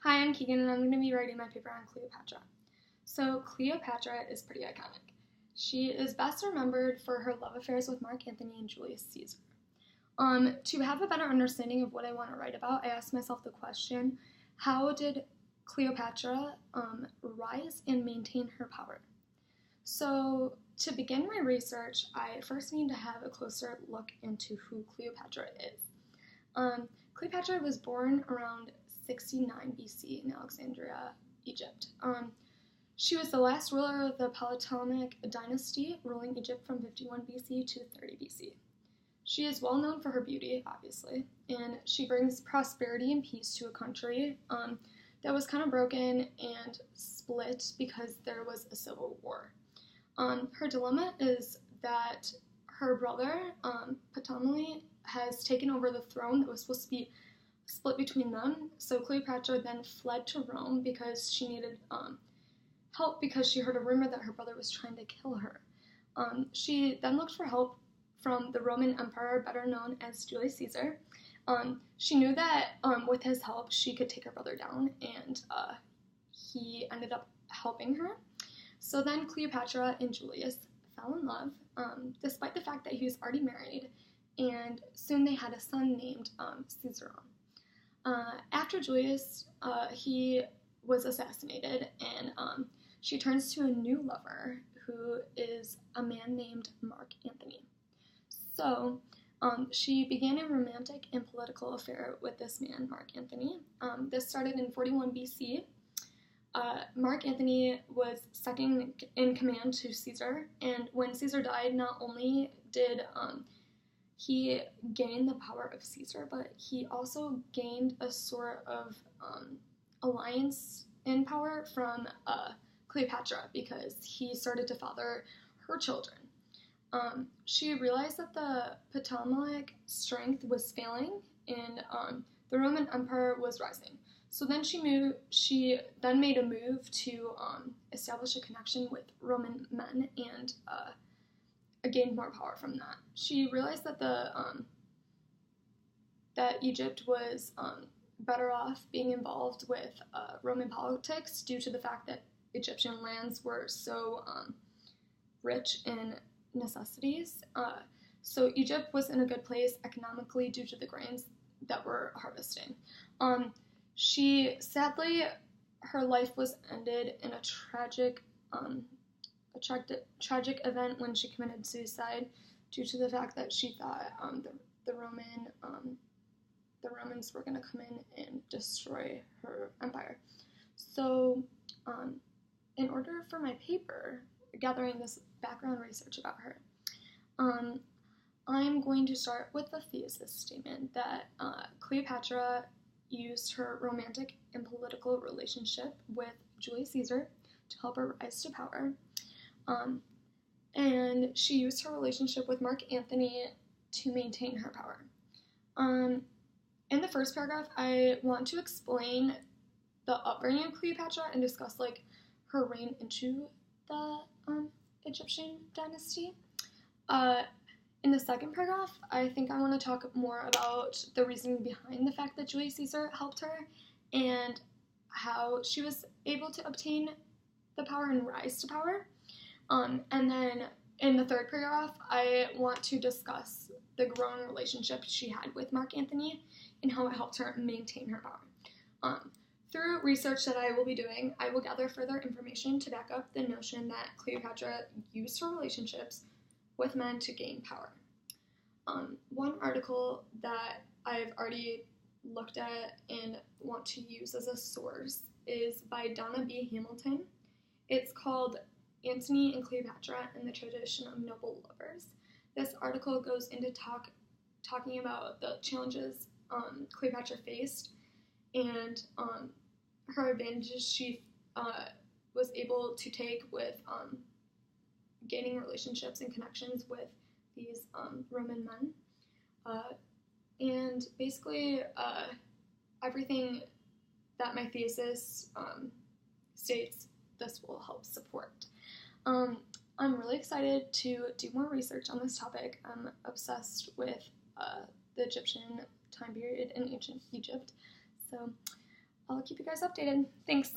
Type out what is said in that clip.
Hi, I'm Keegan, and I'm going to be writing my paper on Cleopatra. So, Cleopatra is pretty iconic. She is best remembered for her love affairs with Mark Antony and Julius Caesar. To have a better understanding of what I want to write about, I asked myself the question, how did Cleopatra rise and maintain her power? So, to begin my research, I first need to have a closer look into who Cleopatra is. Cleopatra was born around 69 BC in Alexandria, Egypt. She was the last ruler of the Ptolemaic dynasty, ruling Egypt from 51 BC to 30 BC. She is well known for her beauty, obviously, and she brings prosperity and peace to a country that was kind of broken and split because there was a civil war. Her dilemma is that her brother, Ptolemy, has taken over the throne that was supposed to be split between them. So Cleopatra then fled to Rome because she needed help because she heard a rumor that her brother was trying to kill her. She then looked for help from the Roman Emperor, better known as Julius Caesar. She knew that with his help, she could take her brother down, and he ended up helping her. So then Cleopatra and Julius fell in love, despite the fact that he was already married, and soon they had a son named Caesar. After Julius, he was assassinated, and she turns to a new lover, who is a man named Mark Antony. So she began a romantic and political affair with this man, Mark Antony. This started in 41 BC. Mark Antony was second in command to Caesar, and when Caesar died, not only did he gained the power of Caesar, but he also gained a sort of alliance in power from Cleopatra because he started to father her children. She realized that the Ptolemaic strength was failing and the Roman Empire was rising. So then she then made a move to establish a connection with Roman men and gained more power from that. She realized that that Egypt was better off being involved with Roman politics due to the fact that Egyptian lands were so rich in necessities. So Egypt was in a good place economically due to the grains that were harvesting. Sadly, her life was ended in a tragic event when she committed suicide due to the fact that she thought the Romans were going to come in and destroy her empire. So, in order for my paper, gathering this background research about her, I'm going to start with the thesis statement that Cleopatra used her romantic and political relationship with Julius Caesar to help her rise to power. And she used her relationship with Mark Antony to maintain her power. In the first paragraph, I want to explain the upbringing of Cleopatra and discuss her reign into the Egyptian dynasty. In the second paragraph, I think I want to talk more about the reasoning behind the fact that Julius Caesar helped her and how she was able to obtain the power and rise to power. And then in the third paragraph, I want to discuss the growing relationship she had with Mark Antony and how it helped her maintain her power. Through research that I will be doing, I will gather further information to back up the notion that Cleopatra used her relationships with men to gain power. One article that I've already looked at and want to use as a source is by Donna B. Hamilton. It's called Antony and Cleopatra and the Tradition of Noble Lovers. This article goes into talking about the challenges Cleopatra faced and her advantages she was able to take with gaining relationships and connections with these Roman men. And basically everything that my thesis states this will help support. I'm really excited to do more research on this topic. I'm obsessed with the Egyptian time period in ancient Egypt. So I'll keep you guys updated. Thanks.